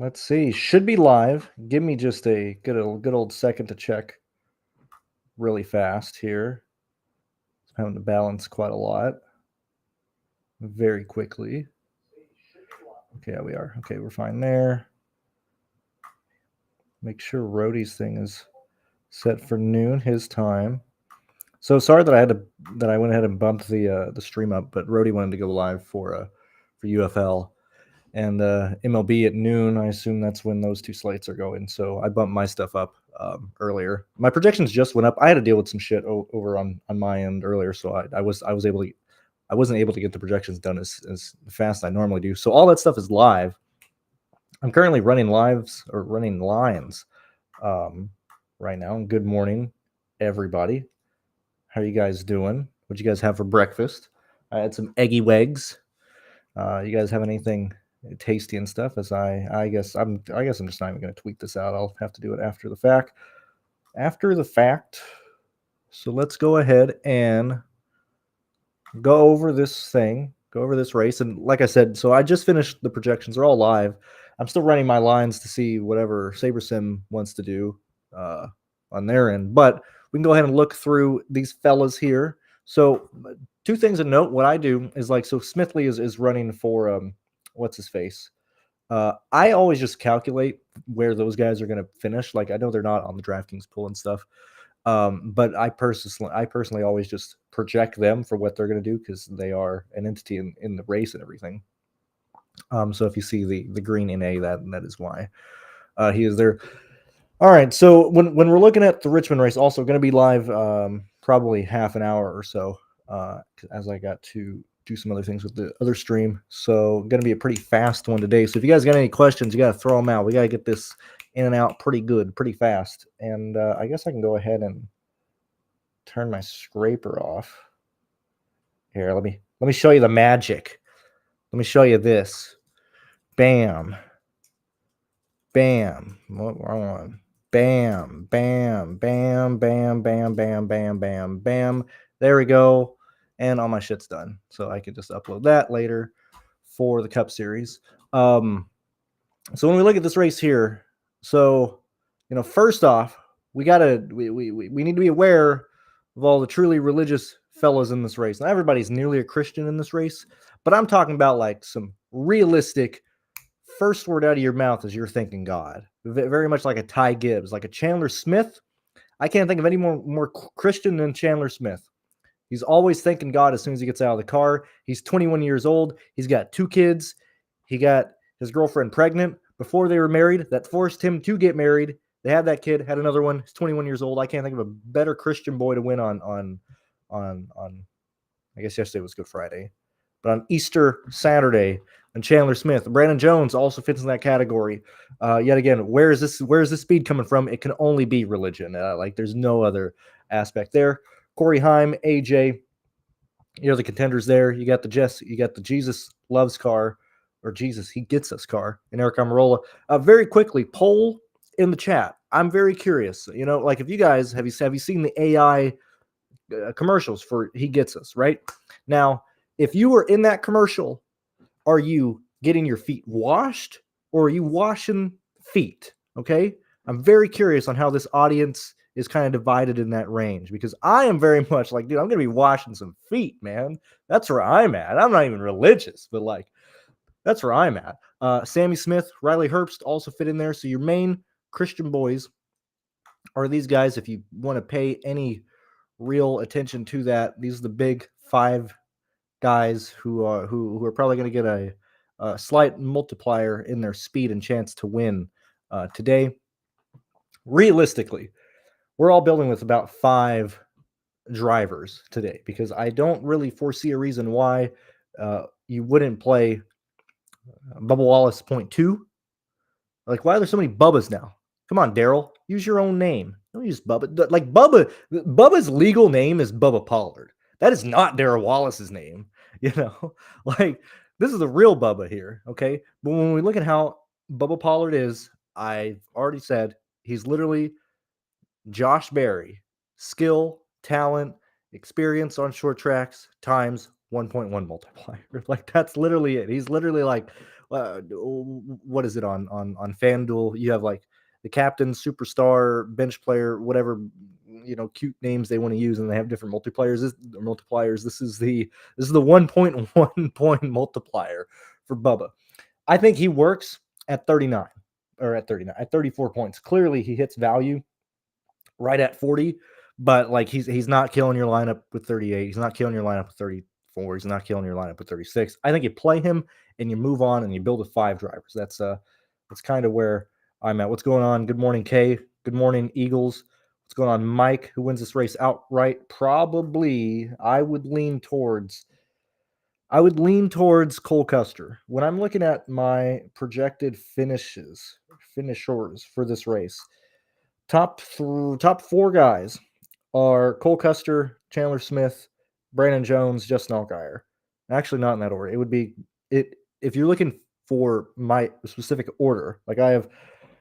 Let's see. Should be live. Give me just a good old second to check really fast here. I'm having to balance quite a lot very quickly. Okay, we are. Okay, we're fine there. Make sure Rhodey's thing is set for noon his time. So sorry that I went ahead and bumped the stream up, but Rhodey wanted to go live for UFL and MLB at noon. I assume that's when those two slates are going. So I bumped my stuff up earlier. My projections just went up. I had to deal with some shit over on my end earlier, so I wasn't able to get the projections done as fast as I normally do. So all that stuff is live. I'm currently running lines right now. Good morning, everybody. How are you guys doing? What'd you guys have for breakfast? I had some eggy wags. You guys have anything tasty and stuff? As I guess I'm just not even going to tweet this out. I'll have to do it after the fact. So let's go ahead and go over this thing. Go over this race. And like I said, so I just finished the projections. They're all live. I'm still running my lines to see whatever SaberSim wants to do on their end. But we can go ahead and look through these fellas here. So two things to note. What I do is so Smithley is running for what's his face. I always just calculate where those guys are going to finish. I know they're not on the DraftKings pool and stuff. But I personally always just project them for what they're going to do because they are an entity in the race and everything. So if you see the green NA, that is why he is there. All right. So when we're looking at the Richmond race, also going to be live probably half an hour or so as I got to do some other things with the other stream. So going to be a pretty fast one today. So if you guys got any questions, you got to throw them out. We got to get this in and out pretty fast. And I guess I can go ahead and turn my scraper off. Here, let me show you the magic. Let me show you this. Bam. Bam. What wrong one? Bam, bam, bam, bam, bam, bam, bam, bam, bam. There we go. And all my shit's done. So I can just upload that later for the Cup Series. So when we look at this race here, so first off, we need to be aware of all the truly religious fellas in this race. Not everybody's nearly a Christian in this race, but I'm talking about some realistic. First word out of your mouth is you're thinking God. Very much like a Ty Gibbs, like a Chandler Smith. I can't think of any more Christian than Chandler Smith. He's always thanking God as soon as he gets out of the car. He's 21 years old. He's got 2 kids. He got his girlfriend pregnant before they were married. That forced him to get married. They had that kid, had another one. He's 21 years old. I can't think of a better Christian boy to win on I guess yesterday was Good Friday. But on Easter Saturday, and Chandler Smith. Brandon Jones also fits in that category. Yet again, where is this speed coming from? It can only be religion. There's no other aspect there. Corey Heim, AJ, you're the contenders there. You got the Jesus loves car, or Jesus, he gets us car, and Eric Amarola. Very quickly, poll in the chat. I'm very curious. If you guys have you seen the AI commercials for he gets us, right? Now, if you were in that commercial, are you getting your feet washed or are you washing feet? Okay. I'm very curious on how this audience is kind of divided in that range because I am very much dude, I'm going to be washing some feet, man. That's where I'm at. I'm not even religious, but that's where I'm at. Sammy Smith, Riley Herbst also fit in there. So your main Christian boys are these guys. If you want to pay any real attention to that, these are the big 5 guys who are probably going to get a slight multiplier in their speed and chance to win today. Realistically, we're all building with about 5 drivers today because I don't really foresee a reason why you wouldn't play Bubba Wallace 0.2. Why are there so many Bubbas now? Come on, Daryl, use your own name. Don't use Bubba. Bubba's legal name is Bubba Pollard. That is not Darrell Wallace's name. This is the real Bubba here, okay? But when we look at how Bubba Pollard is, I've already said he's literally Josh Berry. Skill, talent, experience on short tracks times 1.1 multiplier. That's literally it. He's literally what is it on FanDuel? You have like the captain, superstar, bench player, whatever cute names they want to use, and they have different multipliers. This is the 1.1 point multiplier for Bubba. I think he works at 39 at 34 points. Clearly, he hits value right at 40, but like he's not killing your lineup with 38. He's not killing your lineup with 34. He's not killing your lineup with 36. I think you play him and you move on and you build with 5 drivers. That's kind of where I'm at. What's going on? Good morning, Kay. Good morning, Eagles. What's going on, Mike? Who wins this race outright? Probably I would lean towards Cole Custer. When I'm looking at my projected finishers for this race, top 4 guys are Cole Custer, Chandler Smith, Brandon Jones, Justin Allgaier. Actually, not in that order. It would be if you're looking for my specific order. Like I have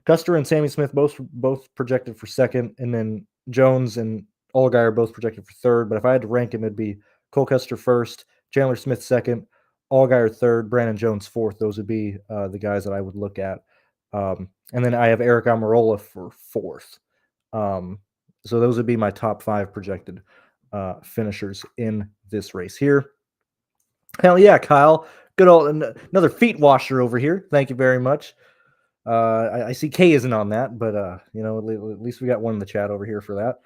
Custer and Sammy Smith both projected for second, and then Jones and Allgaier both projected for third. But if I had to rank him, it'd be Cole Custer first, Chandler Smith second, Allgaier third, Brandon Jones fourth. Those would be the guys that I would look at. And then I have Eric Almirola for fourth. So those would be my top 5 projected finishers in this race here. Hell yeah, Kyle. Good old another feet washer over here. Thank you very much. I see Kay isn't on that, but at least we got one in the chat over here for that.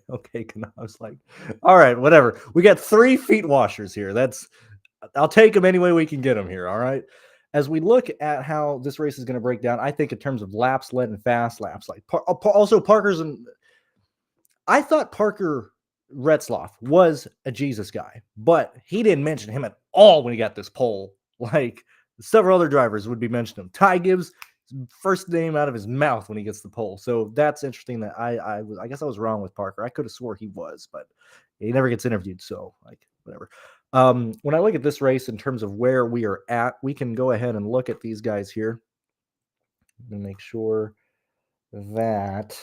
Okay, I was like, all right, whatever. We got 3 feet washers here. I'll take them any way we can get them here. All right. As we look at how this race is going to break down, I think in terms of laps led and fast laps, like also Parker's, and I thought Parker Retzloff was a Jesus guy, but he didn't mention him at all when he got this pole. Like several other drivers would be mentioning him. Ty Gibbs, first name out of his mouth when he gets the pole. So that's interesting. That I guess I was wrong with Parker. I could have swore he was, but he never gets interviewed. So like whatever. When I look at this race in terms of where we are at, we can go ahead and look at these guys here and make sure that.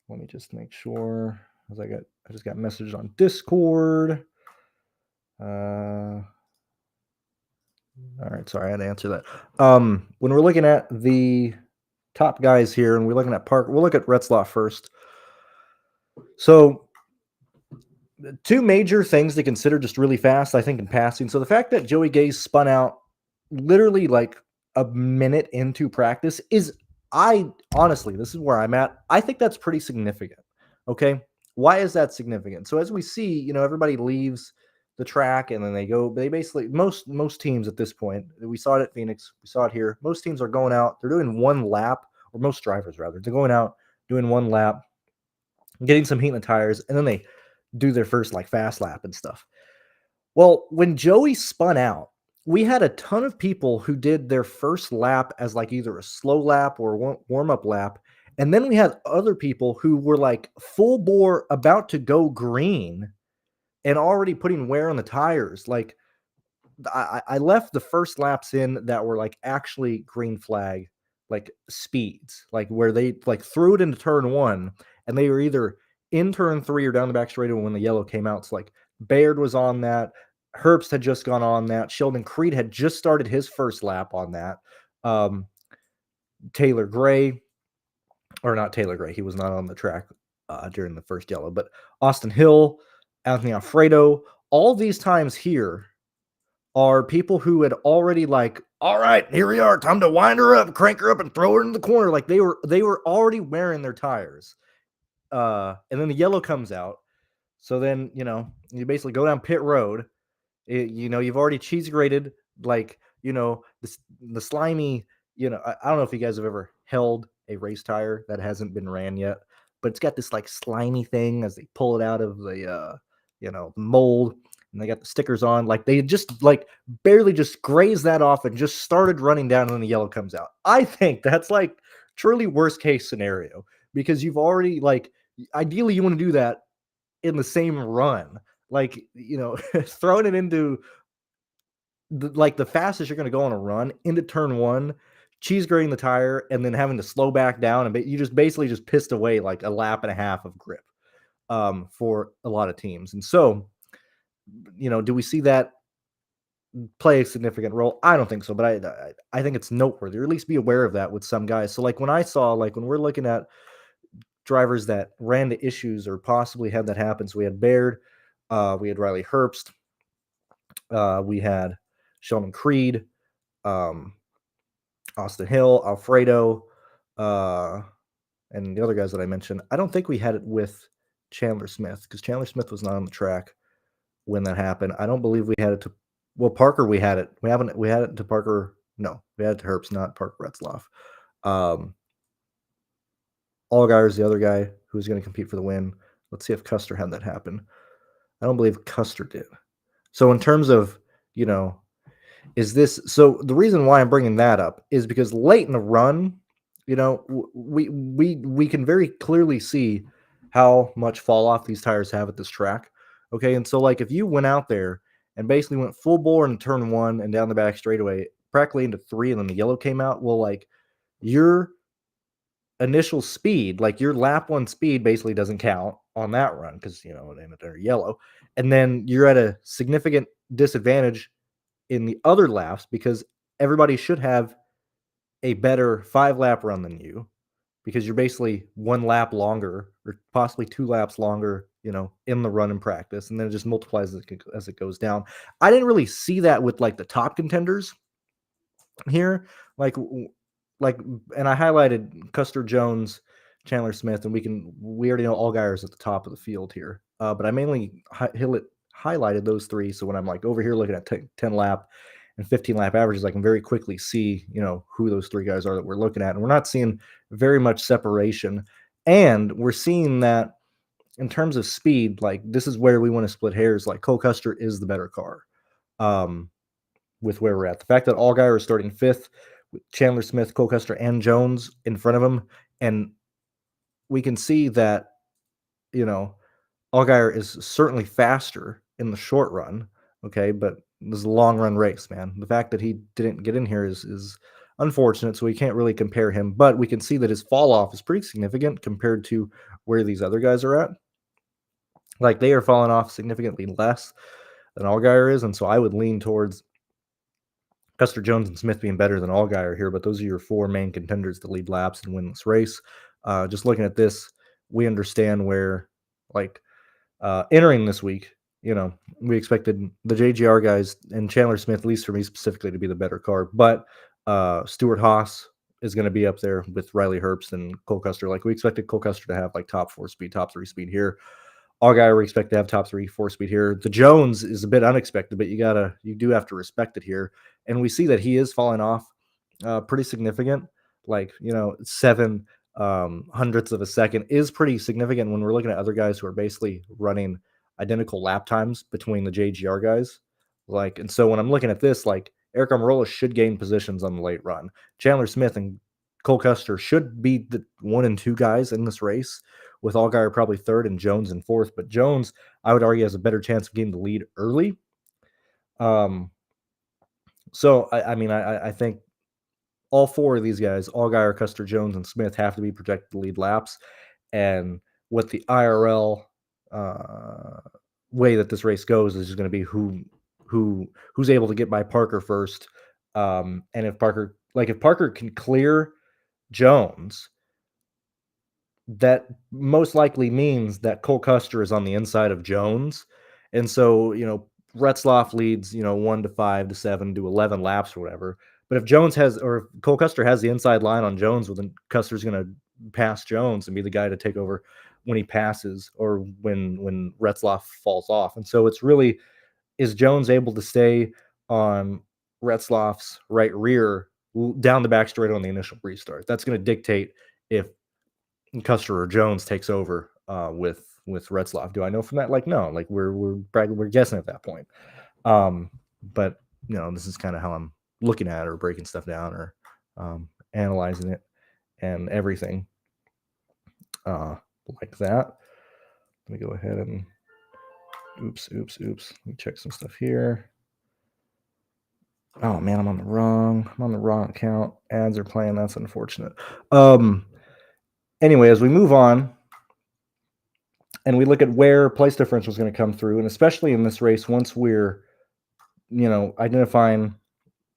Let me just make sure, as I just got messaged on Discord. All right, sorry, I had to answer that. When we're looking at the top guys here, and we're looking at Parker, we'll look at Retzloff first. So 2 major things to consider just really fast, I think, in passing. So the fact that Joey Gase spun out literally like a minute into practice is, honestly, this is where I'm at. I think that's pretty significant. Okay. Why is that significant? So as we see, everybody leaves the track and then they basically, most teams at this point, we saw it at Phoenix, we saw it here. Most teams are going out, they're doing 1 lap, or most drivers rather, they're going out doing 1 lap, getting some heat in the tires, and then they do their first like fast lap and stuff. Well, when Joey spun out, we had a ton of people who did their first lap as like either a slow lap or warm-up lap. And then we had other people who were like full bore about to go green and already putting wear on the tires. Like I left the first laps in that were like actually green flag, like speeds, like where they like threw it into turn 1 and they were either in turn 3 or down the back straightaway when the yellow came out. So like Baird was on that. Herbst had just gone on that. Sheldon Creed had just started his first lap on that. Taylor Gray, or not Taylor Gray, he was not on the track during the first yellow, but Austin Hill, Anthony Alfredo, all these times here are people who had already like, all right, here we are, time to wind her up, crank her up, and throw her in the corner. Like they were already wearing their tires. And then the yellow comes out. So then, you basically go down pit road. You've already cheese grated, like, the slimy, I don't know if you guys have ever held a race tire that hasn't been ran yet, but it's got this like slimy thing as they pull it out of the, mold, and they got the stickers on. Like they just like barely just grazed that off and just started running down, and then the yellow comes out. I think that's like truly worst case scenario, because you've already like, ideally you want to do that in the same run. Like, throwing it into the fastest you're going to go on a run into turn 1, cheese grating the tire, and then having to slow back down. And you just basically just pissed away like a lap and a half of grip for a lot of teams. And so, do we see that play a significant role? I don't think so, but I think it's noteworthy, or at least be aware of that with some guys. So like when we're looking at drivers that ran into issues or possibly had that happen. So we had Baird, we had Riley Herbst, we had Sheldon Creed, um, Austin Hill, Alfredo, and the other guys that I mentioned. I don't think we had it with Chandler Smith because Chandler Smith was not on the track when that happened. I don't believe we had it to Parker. We had it. We had it to Parker. No, we had it to Herbst, not Parker Retzloff. Allgaier is the other guy who's going to compete for the win. Let's see if Custer had that happen. I don't believe Custer did. So in terms of, is this so the reason why I'm bringing that up is because late in the run, we can very clearly see how much fall off these tires have at this track. Okay, and so like if you went out there and basically went full bore in turn 1 and down the back straightaway, practically into 3, and then the yellow came out, well, like your initial speed, like your lap 1 speed basically doesn't count on that run because they're yellow, and then you're at a significant disadvantage in the other laps because everybody should have a better 5-lap run than you because you're basically 1 lap longer or possibly 2 laps longer, in the run in practice, and then it just multiplies as it goes down. I didn't really see that with like the top contenders here, and I highlighted Custer, Jones, Chandler Smith, and we already know Allgaier is at the top of the field here, but I mainly highlighted those 3. So when I'm like over here looking at 10 lap and 15 lap averages, I can very quickly see, who those 3 guys are that we're looking at. And we're not seeing very much separation. And we're seeing that in terms of speed, like this is where we want to split hairs. Like Cole Custer is the better car with where we're at. The fact that Allgaier is starting 5th, with Chandler Smith, Cole Custer, and Jones in front of him. And we can see that, Allgaier is certainly faster in the short run. Okay, but this is a long run race, man. The fact that he didn't get in here is unfortunate, so we can't really compare him, but we can see that his fall off is pretty significant compared to where these other guys are at. Like they are falling off significantly less than Allgaier is, and so I would lean towards Custer, Jones, and Smith being better than Allgaier here, but those are your 4 main contenders to lead laps and win this race. Just looking at this, we understand where, like, entering this week, we expected the JGR guys and Chandler Smith, at least for me specifically, to be the better car. But Stuart Haas is going to be up there with Riley Herbst and Cole Custer. Like we expected Cole Custer to have like top 4 speed, top 3 speed here. Allgaier we expect to have top 3, 4 speed here. The Jones is a bit unexpected, but you do have to respect it here. And we see that he is falling off pretty significant. Like 7 hundredths of a second is pretty significant when we're looking at other guys who are basically running identical lap times between the JGR guys. Like, and so when I'm looking at this, like Eric Almirola should gain positions on the late run. Chandler Smith and Cole Custer should be the 1 and 2 guys in this race, with Allgaier probably 3rd and Jones in 4th. But Jones, I would argue, has a better chance of getting the lead early. So I think all 4 of these guys, Allgaier, Custer, Jones, and Smith, have to be projected to lead laps. And what the IRL way that this race goes is just going to be who's able to get by Parker first. And if Parker can clear Jones, that most likely means that Cole Custer is on the inside of Jones. And so, Retzloff leads, 1 to 5 to 7 to 11 laps or whatever. But if Jones or if Cole Custer has the inside line on Jones, well, then Custer's going to pass Jones and be the guy to take over when he passes or when Retzloff falls off. And so it's really, is Jones able to stay on Retzloff's right rear down the back straight on the initial restart? That's going to dictate if Custer or Jones takes over with Retzloff. Do I know from that? Like, no, like we're guessing at that point. But this is kind of how I'm looking at it or breaking stuff down or analyzing it and everything like that. Let me go ahead and oops. Let me check some stuff here. Oh man, I'm on the wrong account. Ads are playing. That's unfortunate. Anyway, as we move on and we look at where place differential is going to come through, and especially in this race, once we're identifying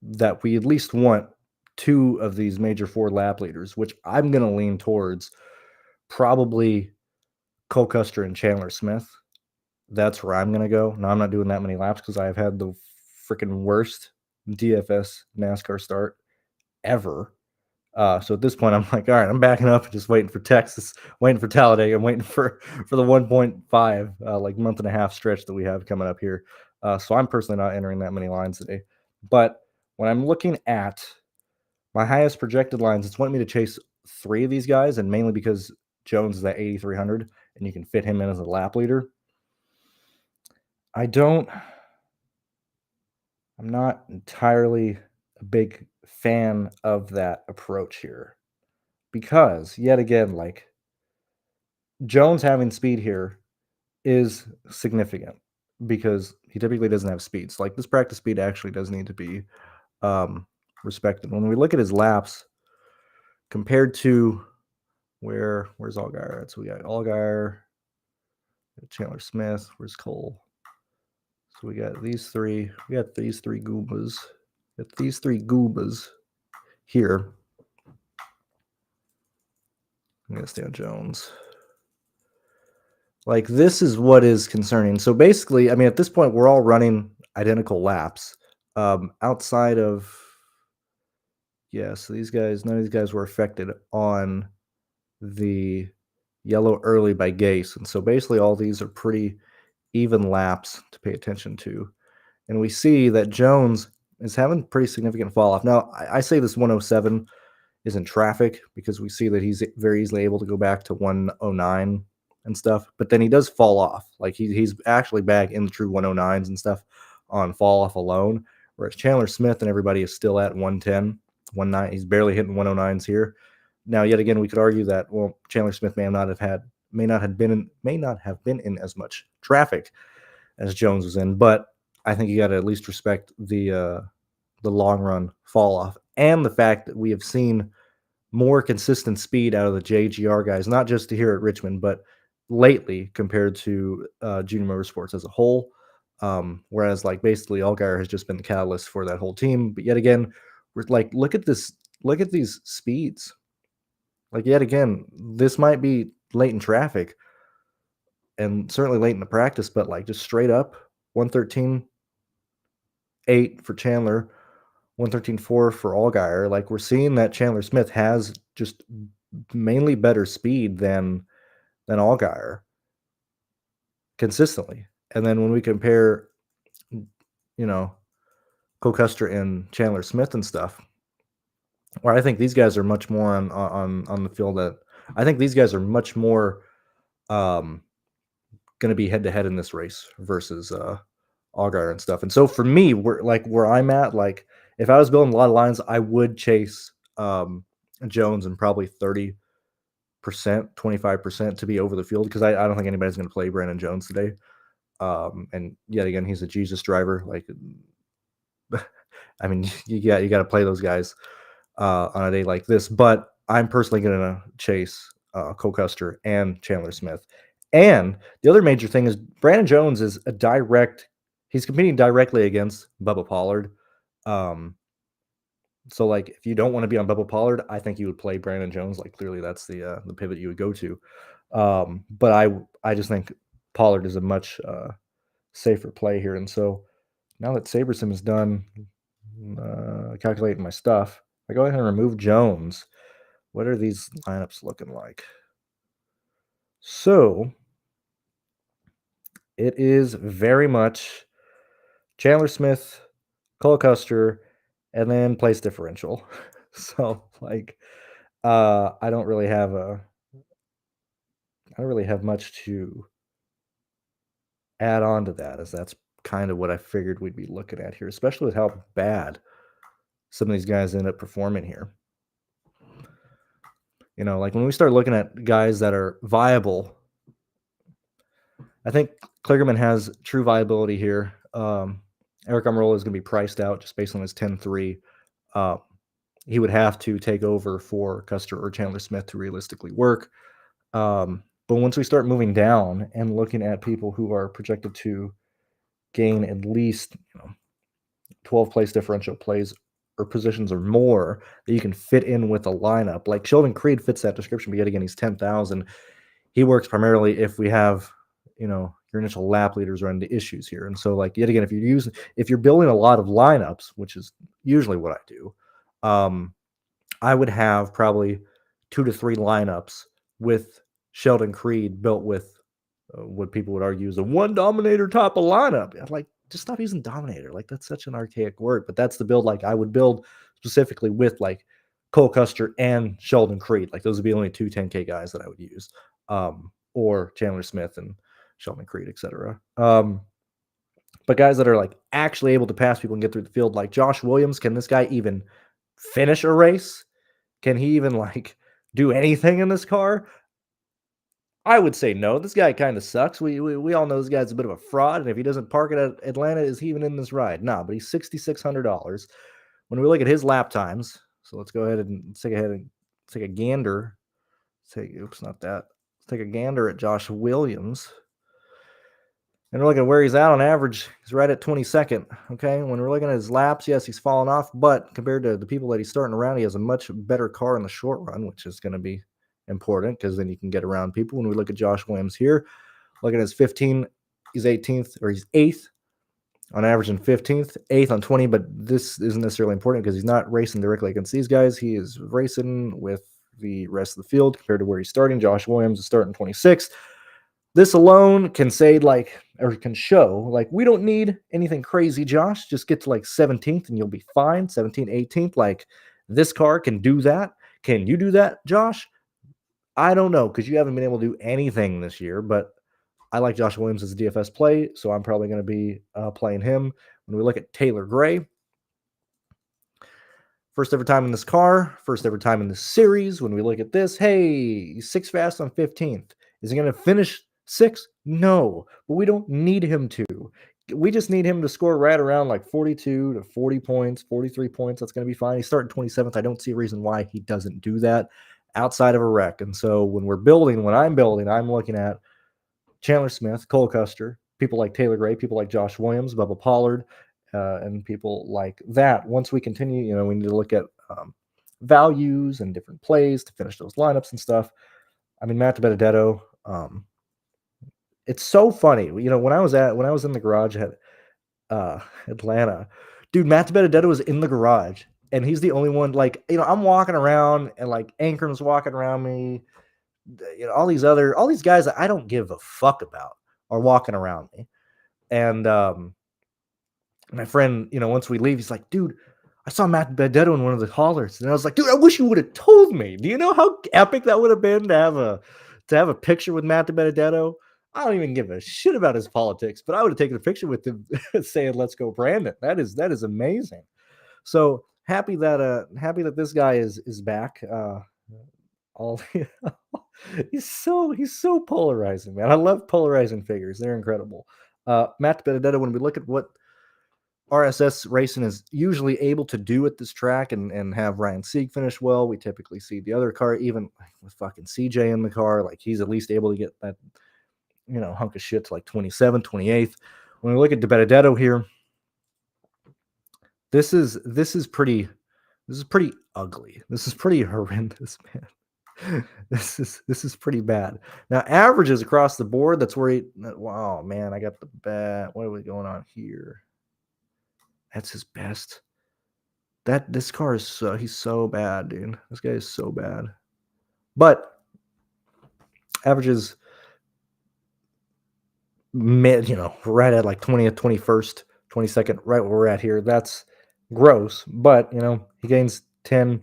that we at least want two of these major Ford lap leaders, which I'm going to lean towards probably Cole Custer and Chandler Smith. That's where I'm going to go. Now, I'm not doing that many laps because I've had the freaking worst DFS NASCAR start ever. So at this point, I'm like, all right, I'm backing up and just waiting for Texas, waiting for Talladega, I'm waiting for the 1.5 like month and a half stretch that we have coming up here. So I'm personally not entering that many lines today. But when I'm looking at my highest projected lines, it's wanting me to chase three of these guys, and mainly because Jones is at 8,300 and you can fit him in as a lap leader. I'm not entirely a big fan of that approach here because, yet again, like Jones having speed here is significant because he typically doesn't have speeds. Like this practice speed actually does need to be respected. When we look at his laps compared to where's Allgaier at? So we got Allgaier, Chandler Smith, where's Cole? So we got these three. We got these three Goombas. Got these three Goombas here. I'm gonna stay on Jones. Like this is what is concerning. So basically, I mean, at this point, we're all running identical laps. Outside of so these guys, none of these guys were affected on the yellow early by Gase, and so basically all these are pretty even laps to pay attention to. And we see that Jones is having pretty significant fall off. Now, I say this 107 is in traffic because we see that he's very easily able to go back to 109 and stuff, but then he does fall off. Like he's actually back in the true 109s and stuff on fall off alone, whereas Chandler Smith and everybody is still at 110, 19. He's barely hitting 109s here. Now, yet again, we could argue that Chandler Smith may not have been in as much traffic as Jones was in, but I think you got to at least respect the long run fall off and the fact that we have seen more consistent speed out of the JGR guys, not just here at Richmond, but lately compared to Junior Motorsports as a whole. Whereas like basically Allgaier has just been the catalyst for that whole team. But yet again, we're like, look at these speeds. Like yet again, this might be late in traffic and certainly late in the practice, but like just straight up 113.8 for Chandler, 113.4 for Allgaier. Like we're seeing that Chandler Smith has just mainly better speed than Allgaier consistently. And then when we compare, Cole Custer and Chandler Smith and stuff, where I think these guys are much more on the field that I think these guys are much more going to be head to head in this race versus Allgaier and stuff. And so for me, where I'm at, like if I was building a lot of lines, I would chase Jones and probably 30%, 25% to be over the field because I don't think anybody's going to play Brandon Jones today. And yet again, he's a Jesus driver. Like, I mean, you got to play those guys on a day like this. But I'm personally going to chase Cole Custer and Chandler Smith. And the other major thing is Brandon Jones is he's competing directly against Bubba Pollard. So like if you don't want to be on Bubba Pollard, I think you would play Brandon Jones. Like clearly that's the pivot you would go to. But I just think Pollard is a much safer play here. And so now that SaberSim is done calculating my stuff, I go ahead and remove Jones. What are these lineups looking like? So it is very much Chandler Smith, Cole Custer, and then place differential. So like I don't really have much to add on to that, as that's kind of what I figured we'd be looking at here, especially with how bad some of these guys end up performing here. Like when we start looking at guys that are viable, I think Kligerman has true viability here. Eric Almirola is going to be priced out just based on his 10-3. He would have to take over for Custer or Chandler Smith to realistically work. But once we start moving down and looking at people who are projected to gain at least 12 place differential plays or positions or more that you can fit in with a lineup. Like Sheldon Creed fits that description, but yet again, he's 10,000. He works primarily if we have, your initial lap leaders run into issues here. And so, like, yet again, if you're building a lot of lineups, which is usually what I do, I would have probably 2 to 3 lineups with Sheldon Creed built with what people would argue is a one dominator type of lineup. I'm like, just stop using dominator. Like, that's such an archaic word, but that's the build. Like, I would build specifically with like Cole Custer and Sheldon Creed. Like, those would be only 2 10K guys that I would use, or Chandler Smith and Sheldon Creed, etc. But guys that are like actually able to pass people and get through the field, like Josh Williams, can this guy even finish a race? Can he even like do anything in this car? I would say no. This guy kind of sucks. We all know this guy's a bit of a fraud, and if he doesn't park it at Atlanta, is he even in this ride? No, but he's $6,600. When we look at his lap times, so let's go ahead and take a gander. Oops, not that. Let's take a gander at Josh Williams. And we're looking at where he's at on average. He's right at 22nd. Okay. When we're looking at his laps, yes, he's fallen off, but compared to the people that he's starting around, he has a much better car in the short run, which is going to be important because then you can get around people. When we look at Josh Williams here, looking at his 15, he's 18th or he's 8th on average and 15th, 8th on 20. But this isn't necessarily important because he's not racing directly against these guys. He is racing with the rest of the field compared to where he's starting. Josh Williams is starting 26th. This alone can say can show we don't need anything crazy, Josh. Just get to like 17th and you'll be fine. 17th, 18th. Like, this car can do that. Can you do that, Josh? I don't know because you haven't been able to do anything this year, but I like Josh Williams as a DFS play, so I'm probably going to be playing him. When we look at Taylor Gray, first ever time in this car, first ever time in this series. When we look at this, hey, he's 6th fast on 15th. Is he going to finish 6th? No, but we don't need him to. We just need him to score right around like 42 to 40 points, 43 points. That's going to be fine. He's starting 27th. I don't see a reason why he doesn't do that outside of a wreck. And so when I'm building, I'm looking at Chandler Smith, Cole Custer, people like Taylor Gray, people like Josh Williams, Bubba Pollard, and people like that. Once we continue, we need to look at values and different plays to finish those lineups and stuff. I mean, Matt DiBenedetto, it's so funny. When I was in the garage at Atlanta, dude, Matt DiBenedetto was in the garage, and he's the only one. I'm walking around, and like Ankram's walking around me. All these guys that I don't give a fuck about are walking around me. And my friend, once we leave, he's like, dude, I saw Matt DiBenedetto in one of the haulers. And I was like, dude, I wish you would have told me. Do you know how epic that would have been to have a picture with Matt DiBenedetto? I don't even give a shit about his politics, but I would have taken a picture with him saying, let's go, Brandon. That is amazing. So happy that this guy is back. He's so polarizing, man. I love polarizing figures. They're incredible. Matt DiBenedetto, when we look at what RSS Racing is usually able to do at this track and have Ryan Sieg finish well, we typically see the other car, even with fucking CJ in the car, like he's at least able to get that, hunk of shit to like 27th, 28th. When we look at DiBenedetto here, this is pretty ugly. This is pretty horrendous, man. This is pretty bad. Now, averages across the board, that's where wow, man, I got the bad. What are we going on here? That's his best. This car is he's so bad, dude. This guy is so bad. But averages right at like 20th, 21st, 22nd, right where we're at here. That's gross, but he gains 10.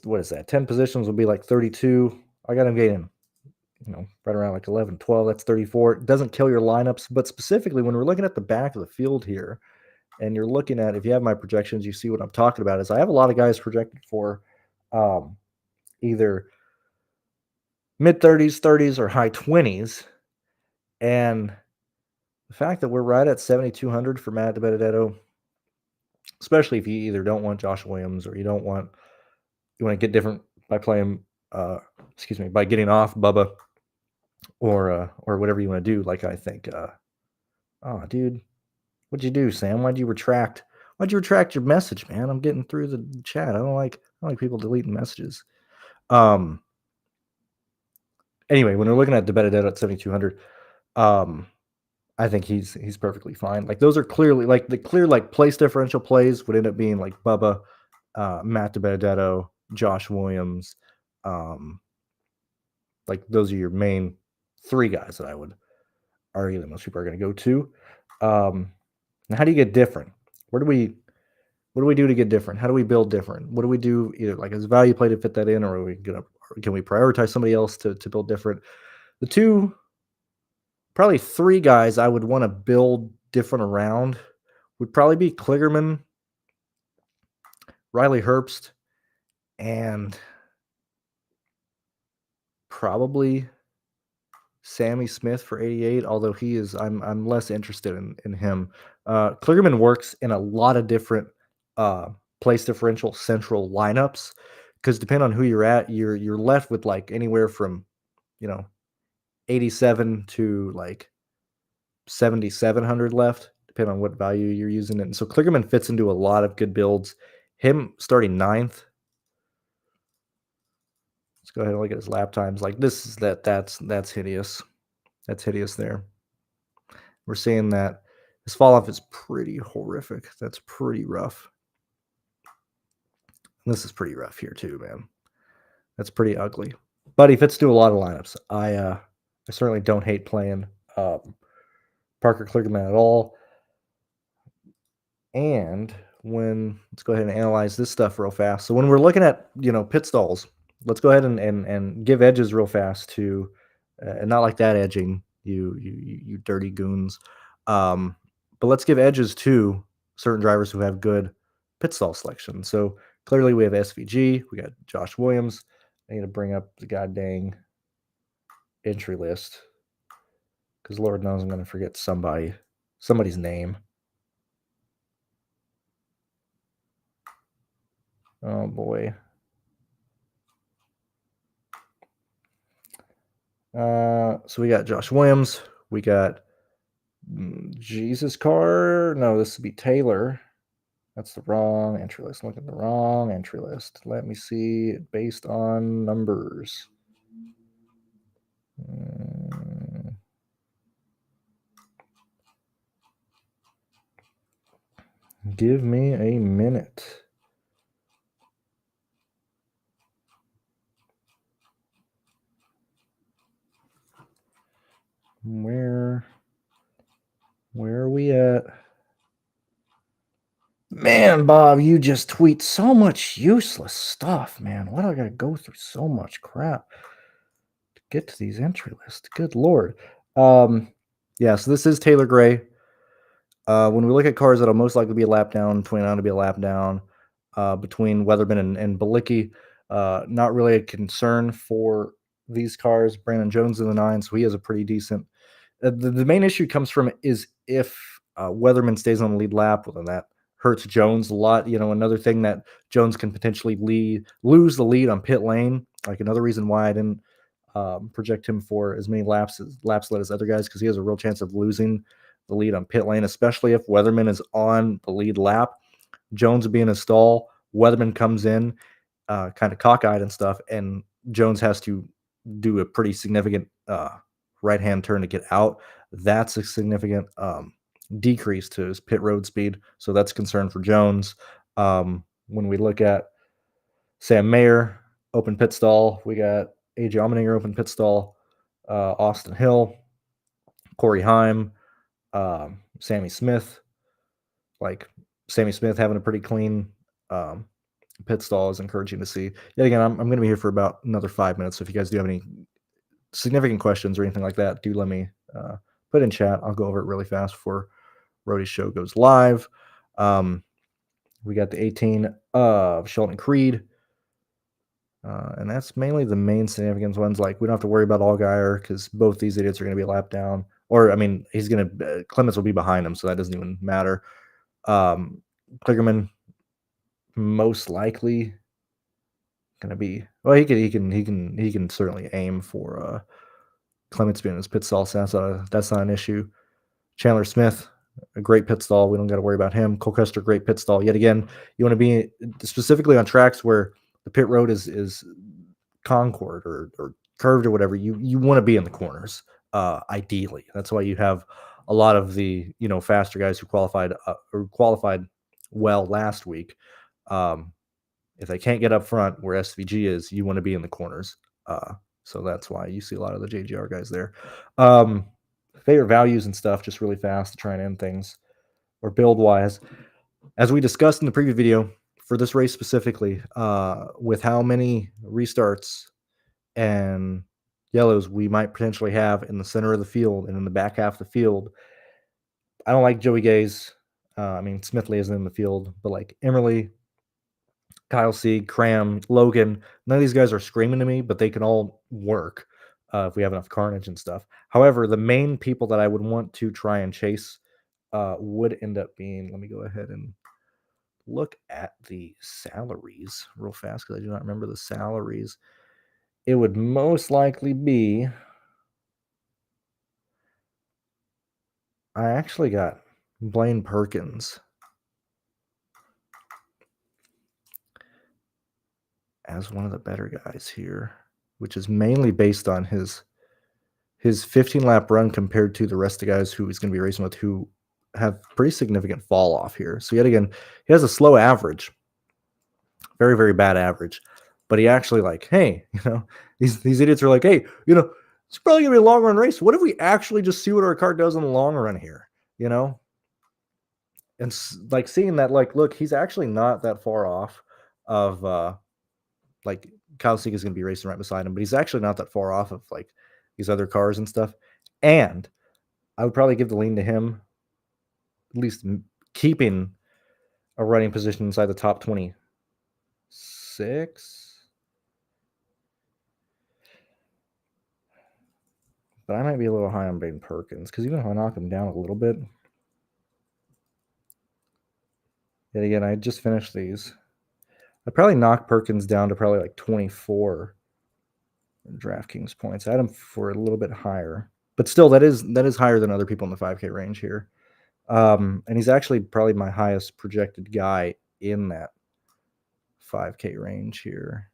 What is that? 10 positions will be like 32. I got him gaining, right around like 11, 12. That's 34. It doesn't kill your lineups, but specifically when we're looking at the back of the field here, and you're looking at, if you have my projections, you see what I'm talking about. Is I have a lot of guys projected for either mid 30s, 30s, or high 20s, and the fact that we're right at 7,200 for Matt DiBenedetto, especially if you either don't want Josh Williams or you want to get different by playing, by getting off Bubba or whatever you want to do. Like, I think, oh, dude, What'd you do, Sam? Why'd you retract your message, man? I'm getting through the chat. I don't like people deleting messages. Anyway, when we're looking at DeBenedetto at 7,200, I think he's perfectly fine. Like those are clearly like the clear like place differential plays would end up being like Bubba, Matt DeBenedetto, Josh Williams. Like those are your main three guys that I would argue that most people are going to go to. Now, how do you get different? What do we do to get different? How do we build different? What do we do either like as value play to fit that in, or can we prioritize somebody else to build different? The two, probably three guys I would want to build different around would probably be Kligerman, Riley Herbst, and probably Sammy Smith for 88, although I'm less interested in him. Kligerman works in a lot of different place differential central lineups because depending on who you're at, you're left with like anywhere from 87 to like 7,700 left, depending on what value you're using. And so Kligerman fits into a lot of good builds. Him starting ninth. Let's go ahead and look at his lap times. Like that's hideous. That's hideous there. We're seeing that his fall off is pretty horrific. That's pretty rough. This is pretty rough here too, man. That's pretty ugly. But he fits to a lot of lineups. I certainly don't hate playing Parker Kligerman at all. And let's go ahead and analyze this stuff real fast. So when we're looking at pit stalls, let's go ahead and give edges real fast to, and not like that edging, you dirty goons. But let's give edges to certain drivers who have good pit stall selection. So clearly we have SVG, we got Josh Williams. I need to bring up the goddamn entry list because Lord knows I'm going to forget somebody's name. Oh boy. So we got Josh Williams. We got Jesus Car. No, this would be Taylor. That's the wrong entry list. Look at the wrong entry list. Let me see it based on numbers. Give me a minute. Where are we at? Man, Bob, you just tweet so much useless stuff, man. Why do I gotta go through so much crap to get to these entry lists? Good Lord. Yeah, so this is Taylor Gray. When we look at cars that'll most likely be a lap down, 29 to be a lap down, between Weatherman and Balicki, not really a concern for these cars. Brandon Jones in the 9, so he has a pretty decent. The main issue comes from is if Weatherman stays on the lead lap, well, then that hurts Jones a lot. Another thing that Jones can potentially lose the lead on pit lane. Like another reason why I didn't project him for as many laps led as other guys, because he has a real chance of losing the lead on pit lane, especially if Weatherman is on the lead lap. Jones will be in a stall. Weatherman comes in kind of cockeyed and stuff, and Jones has to do a pretty significant right-hand turn to get out. That's a significant decrease to his pit road speed, so that's a concern for Jones. When we look at Sam Mayer, open pit stall, we got AJ Allmendinger, open pit stall, Austin Hill, Corey Heim, Sammy Smith. Like Sammy Smith having a pretty clean pit stall is encouraging to see. Yet again, I'm going to be here for about another 5 minutes. So if you guys do have any significant questions or anything like that, do let me put in chat. I'll go over it really fast before Rody's show goes live. We got the 18 of Sheldon Creed. And that's mainly the main significant ones. Like we don't have to worry about Allgaier because both these idiots are going to be a lap down. Or, I mean, Clements will be behind him, so that doesn't even matter. Kligerman most likely going to be, well, he can certainly aim for Clements being in his pit stall, so that's not an issue. Chandler Smith, a great pit stall. We don't got to worry about him. Cole Custer, great pit stall. Yet again, you want to be specifically on tracks where the pit road is concord or curved or whatever. You want to be in the corners, ideally. That's why you have a lot of the faster guys who qualified well last week. If they can't get up front where SVG is, you want to be in the corners. So that's why you see a lot of the JGR guys there. Favorite values and stuff, just really fast to try and end things, or build wise. As we discussed in the previous video, for this race specifically, with how many restarts and yellows we might potentially have in the center of the field and in the back half of the field, I don't like Joey Gaze. Smithley isn't in the field, but like Emmerly, Kyle Sieg, Cram, Logan, none of these guys are screaming to me, but they can all work if we have enough carnage and stuff. However, the main people that I would want to try and chase would end up being, let me go ahead and look at the salaries real fast because I do not remember the salaries. It would most likely be, I actually got Blaine Perkins as one of the better guys here, which is mainly based on his 15-lap run compared to the rest of the guys who he's going to be racing with, who have pretty significant fall off here. So yet again, he has a slow average, very, very bad average, but he actually hey, these idiots are like, hey, it's probably going to be a long run race. What if we actually just see what our car does in the long run here, And seeing that, look, he's actually not that far off of, Kyle Sieg is going to be racing right beside him, but he's actually not that far off of these other cars and stuff. And I would probably give the lean to him, at least keeping a running position inside the top 26. But I might be a little high on Blaine Perkins because even if I knock him down a little bit, yet again, I just finished these. I'd probably knock Perkins down to probably 24 DraftKings points. I had him for a little bit higher, but still, that is higher than other people in the 5K range here. And he's actually probably my highest projected guy in that 5K range here.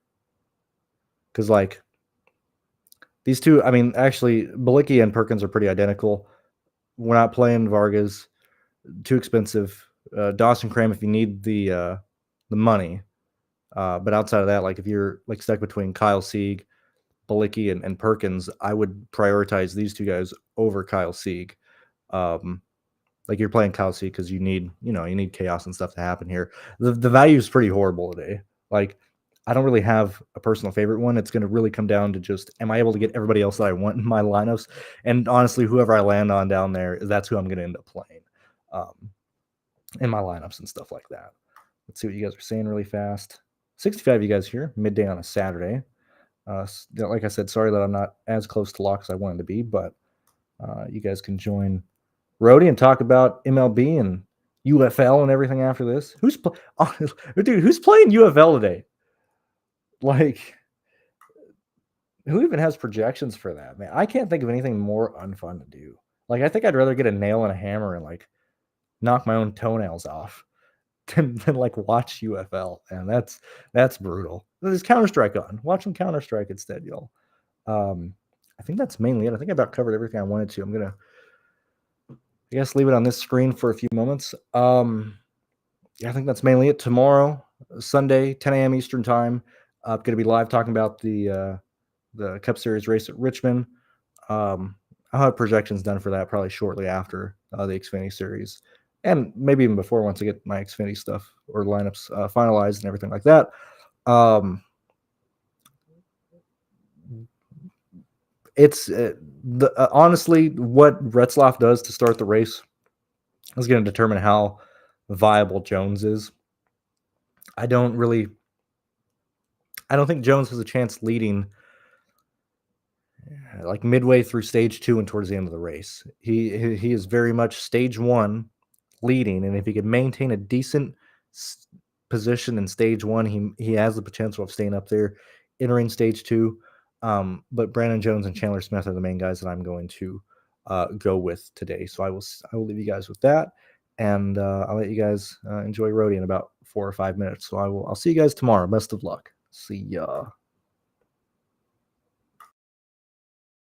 Because these two, actually, Balicki and Perkins are pretty identical. We're not playing Vargas, too expensive. Dawson Cram if you need the money. But outside of that, if you're stuck between Kyle Sieg, Balicki, and Perkins, I would prioritize these two guys over Kyle Sieg. You're playing Kyle Sieg because you need chaos and stuff to happen here. The value is pretty horrible today. I don't really have a personal favorite one. It's going to really come down to just, am I able to get everybody else that I want in my lineups? And honestly, whoever I land on down there, that's who I'm going to end up playing in my lineups and stuff like that. Let's see what you guys are saying really fast. 65 of you guys here, midday on a Saturday. Like I said, sorry that I'm not as close to lock as I wanted to be, but you guys can join Rody and talk about MLB and UFL and everything after this. Who's playing UFL today? Who even has projections for that, man? I can't think of anything more unfun to do. I think I'd rather get a nail and a hammer and knock my own toenails off than watch UFL, and that's brutal. There's Counter-Strike on. Watch some Counter-Strike instead, y'all. I think that's mainly it. I think I about covered everything I wanted to. I'm gonna, I guess, leave it on this screen for a few moments. Yeah, I think that's mainly it. Tomorrow, Sunday, 10 a.m. Eastern time. Going to be live talking about the Cup Series race at Richmond. I'll have projections done for that probably shortly after the Xfinity Series, and maybe even before once I get my Xfinity stuff or lineups finalized and everything like that. It's honestly what Retzlaff does to start the race is going to determine how viable Jones is. I don't think Jones has a chance leading midway through stage 2 and towards the end of the race. He is very much stage 1 leading, and if he can maintain a decent position in stage 1, he has the potential of staying up there entering stage 2. But Brandon Jones and Chandler Smith are the main guys that I'm going to go with today. So I will leave you guys with that, and I'll let you guys enjoy Rody in about 4 or 5 minutes. So I'll see you guys tomorrow. Best of luck. See ya.